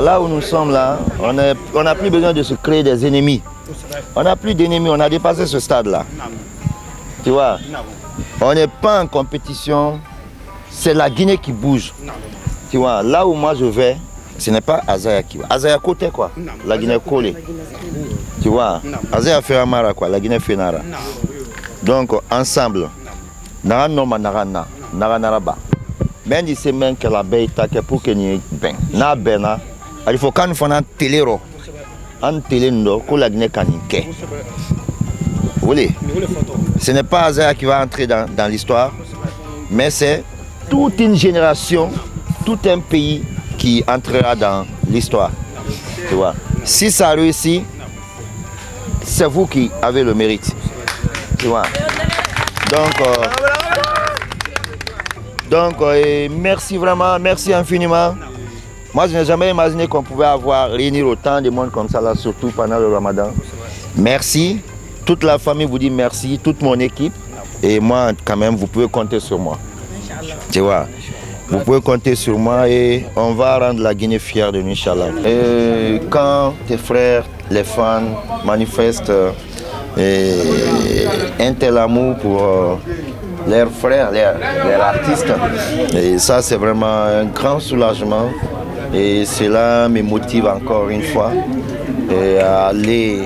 là où nous sommes là, on n'a plus besoin de se créer des ennemis. On n'a plus d'ennemis, on a dépassé ce stade-là. Tu vois, on n'est pas en compétition, c'est la Guinée qui bouge. Tu vois, là où moi je vais, ce n'est pas Azaya qui va. Azaya côté quoi, la Guinée collée. Tu vois, Azaya fait Amara quoi, la Guinée fait Nara. Donc ensemble, Nara Noma Nara Na, Nara Naraba. Ben il sait même que la baie est pour que nous ben. Na bena, il faut qu'on fasse un téléro. Un téléro que la Guinée canike. Vous voulez? Ce n'est pas Azaya qui va entrer dans l'histoire, mais c'est toute une génération, tout un pays qui entrera dans l'histoire. Tu vois. Si ça réussit, c'est vous qui avez le mérite. Tu vois. Donc merci vraiment, merci infiniment. Moi, je n'ai jamais imaginé qu'on pouvait réunir autant de monde comme ça, là, surtout pendant le Ramadan. Merci. Toute la famille vous dit merci, toute mon équipe. Et moi, quand même, vous pouvez compter sur moi. Tu vois, vous pouvez compter sur moi et on va rendre la Guinée fière de nous, Inch'Allah. Et quand tes frères, les fans, manifestent un tel amour pour leurs frères, leurs artistes, et ça, c'est vraiment un grand soulagement. Et cela me motive encore une fois à aller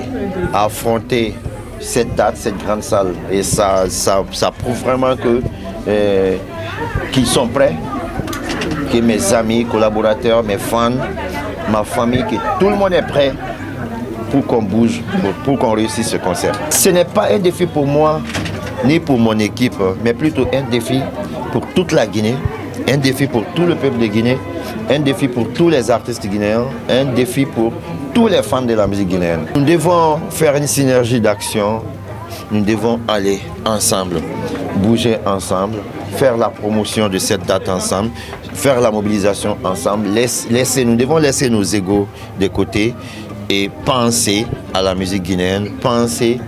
affronter cette date, cette grande salle. Et ça prouve vraiment qu'ils sont prêts, que mes amis, collaborateurs, mes fans, ma famille, que tout le monde est prêt pour qu'on bouge, pour qu'on réussisse ce concert. Ce n'est pas un défi pour moi, ni pour mon équipe, mais plutôt un défi pour toute la Guinée, un défi pour tout le peuple de Guinée, un défi pour tous les artistes guinéens, un défi pour tous les fans de la musique guinéenne. Nous devons faire une synergie d'action, nous devons aller ensemble, bouger ensemble, faire la promotion de cette date ensemble, faire la mobilisation ensemble, nous devons laisser nos égos de côté et penser à la musique guinéenne, penser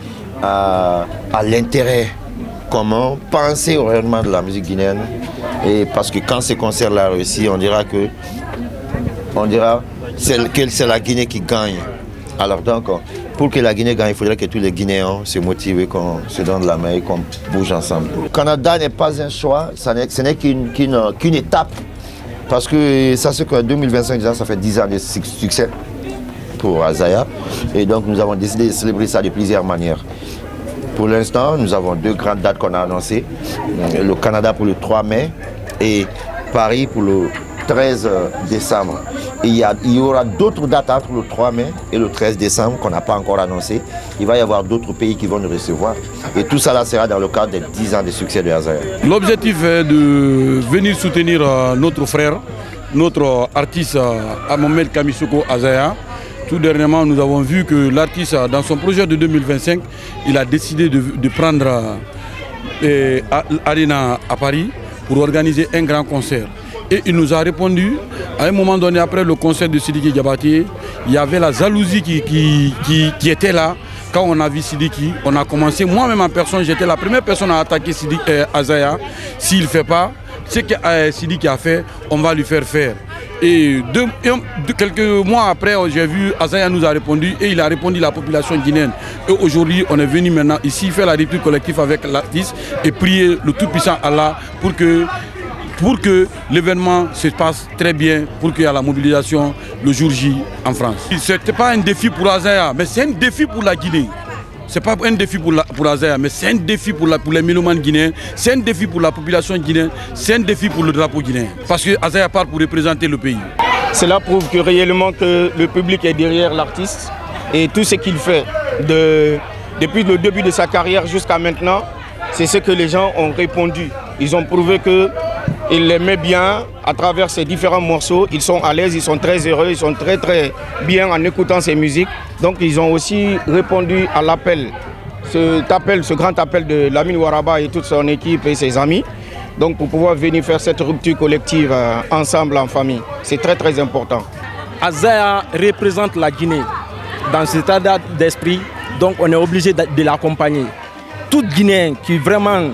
à l'intérêt commun, penser au rayonnement de la musique guinéenne. Et parce que quand ce concert-là réussit, on dira que c'est la Guinée qui gagne. Alors donc, pour que la Guinée gagne, il faudrait que tous les Guinéens se motivent et qu'on se donne la main et qu'on bouge ensemble. Le Canada n'est pas un choix, ce n'est qu'une étape. Parce que ça, c'est qu'en 2025, ça fait 10 ans de succès pour Azaya. Et donc, nous avons décidé de célébrer ça de plusieurs manières. Pour l'instant, nous avons 2 grandes dates qu'on a annoncées. Le Canada pour le 3 mai et Paris pour le 13 décembre. Et il y aura d'autres dates entre le 3 mai et le 13 décembre qu'on n'a pas encore annoncé. Il va y avoir d'autres pays qui vont nous recevoir. Et tout ça là sera dans le cadre des 10 ans de succès de Azaya. L'objectif est de venir soutenir notre frère, notre artiste Mohamed Kamisoko Azaya. Tout dernièrement, nous avons vu que l'artiste, dans son projet de 2025, il a décidé de prendre Arena à Paris pour organiser un grand concert. Et il nous a répondu, à un moment donné, après le concert de Sidiki Diabaté, il y avait la jalousie qui était là. Quand on a vu Sidiki, on a commencé, moi-même en personne, j'étais la première personne à attaquer Azaya. S'il ne fait pas ce que Sidiki a fait, on va lui faire faire. Et quelques mois après, j'ai vu Azaya nous a répondu et il a répondu à la population guinéenne. Et aujourd'hui, on est venu maintenant ici faire la rupture collective avec l'artiste et prier le Tout-Puissant Allah pour que l'événement se passe très bien, pour qu'il y ait la mobilisation le jour J en France. Ce n'était pas un défi pour Azaya, mais c'est un défi pour la Guinée. Ce n'est pas un défi pour Azaya, mais c'est un défi pour les mélomanes guinéens, c'est un défi pour la population guinéenne, c'est un défi pour le drapeau guinéen. Parce que Azaya part pour représenter le pays. Cela prouve que réellement que le public est derrière l'artiste et tout ce qu'il fait depuis le début de sa carrière jusqu'à maintenant, c'est ce que les gens ont répondu. Ils ont prouvé qu'ils l'aimaient bien à travers ces différents morceaux. Ils sont à l'aise, ils sont très heureux, ils sont très bien en écoutant ces musiques. Donc ils ont aussi répondu à l'appel, ce grand appel de Lamine Ouaraba et toute son équipe et ses amis. Donc pour pouvoir venir faire cette rupture collective ensemble en famille. C'est très important. Azaya représente la Guinée dans cet état d'esprit, donc on est obligé de l'accompagner. Tout Guinéen qui vraiment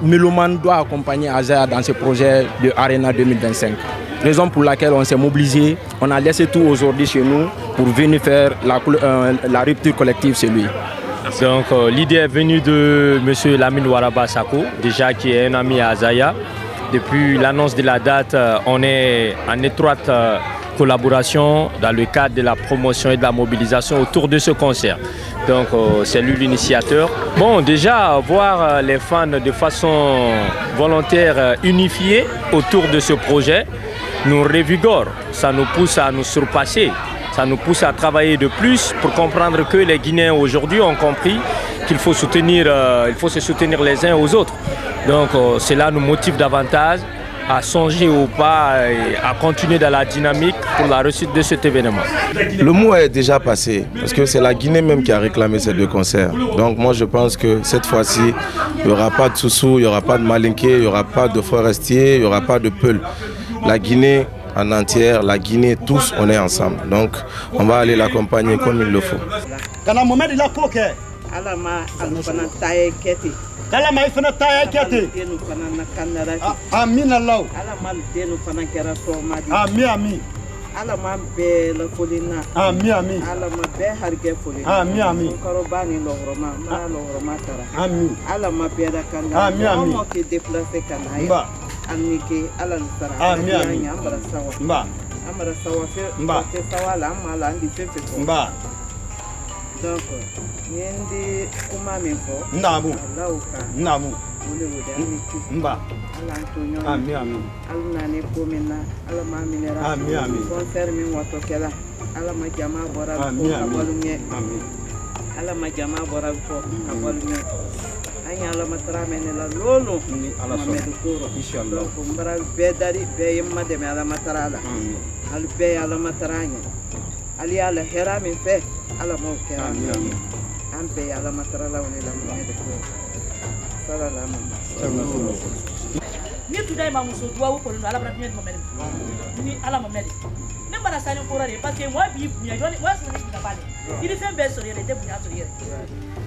Méloman doit accompagner Azaya dans ce projet de Arena 2025. Raison pour laquelle on s'est mobilisé, on a laissé tout aujourd'hui chez nous pour venir faire la rupture collective chez lui. Donc l'idée est venue de M. Lamine Ouaraba Sako, déjà qui est un ami à Azaya. Depuis l'annonce de la date, on est en étroite collaboration dans le cadre de la promotion et de la mobilisation autour de ce concert. Donc c'est lui l'initiateur. Bon, déjà voir les fans de façon volontaire unifiés autour de ce projet nous revigore, ça nous pousse à nous surpasser. Ça nous pousse à travailler de plus pour comprendre que les Guinéens aujourd'hui ont compris qu'il faut se soutenir les uns aux autres. Donc cela nous motive davantage à songer au pas et à continuer dans la dynamique pour la réussite de cet événement. Le mot est déjà passé parce que c'est la Guinée même qui a réclamé ces deux concerts. Donc moi je pense que cette fois-ci, il n'y aura pas de Soussou, il n'y aura pas de Malinké, il n'y aura pas de Forestier, il n'y aura pas de Peul. La Guinée en entière, la Guinée, tous, on est ensemble. Donc, on va aller l'accompagner comme il le faut. Amniki alan sara ami amara sawa fe te sawa la mala andi fe donc nindi kuma min fo namu wole ala antonio ami alna ne komina ala ma minera concert min wato kala ala ma jama bora ko abalunye ala ma jama bora ko abalunye ala matara menela lolo ala medukuro inshallah ko mbara be dari be yemma de ala matara la al be ala mataranya ali ala hera min fe ala mo ke am be ala matara la woni la medukuro sallallahu ni tudai ma muso duwa ko no ala bra mi mo ni ala mo medi ne bara sani ko rare parce que moi bi bunya joni moi so ni bale il fait be so yere de bunya so yere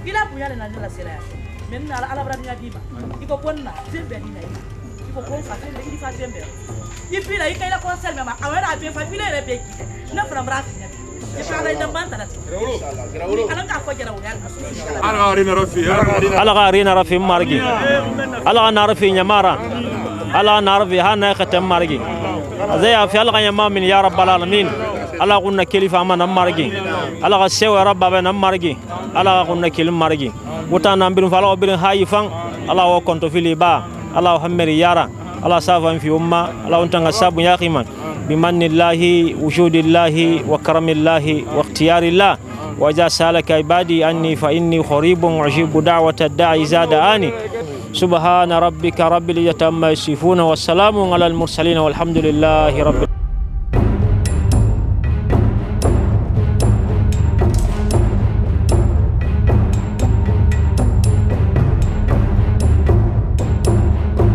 il a bunya na la sera maintenant ala bra nya bima iko ponna zembe ni na iko ko fa zembe il fa zembe il puis là il kay la concert même awara a be fa bile re be ki na fra bra nya e fa la de banta na ala ka ko jara wala ala arena rafi margi ala narfi nyamara ala narfi hana khatam margi زي في الله يا من يا رب العالمين الله قلنا كلفة ما نمرجي الله سوى رب بنا نمرجي الله قلنا كلمة مرجي وتانا بين فلا وبين هاي فان الله وكنت في لبا الله همر يارا الله سافن في أمة الله أنت نصاب يا خيمان بمن الله وجود الله وكرم الله واختيار الله وجاء سالك عبادي أني فإني قريب أجيب دعوة الداعي إذا دعاني سبحان ربك رب العزة عما يصفون والسلام على المرسلين والحمد لله رب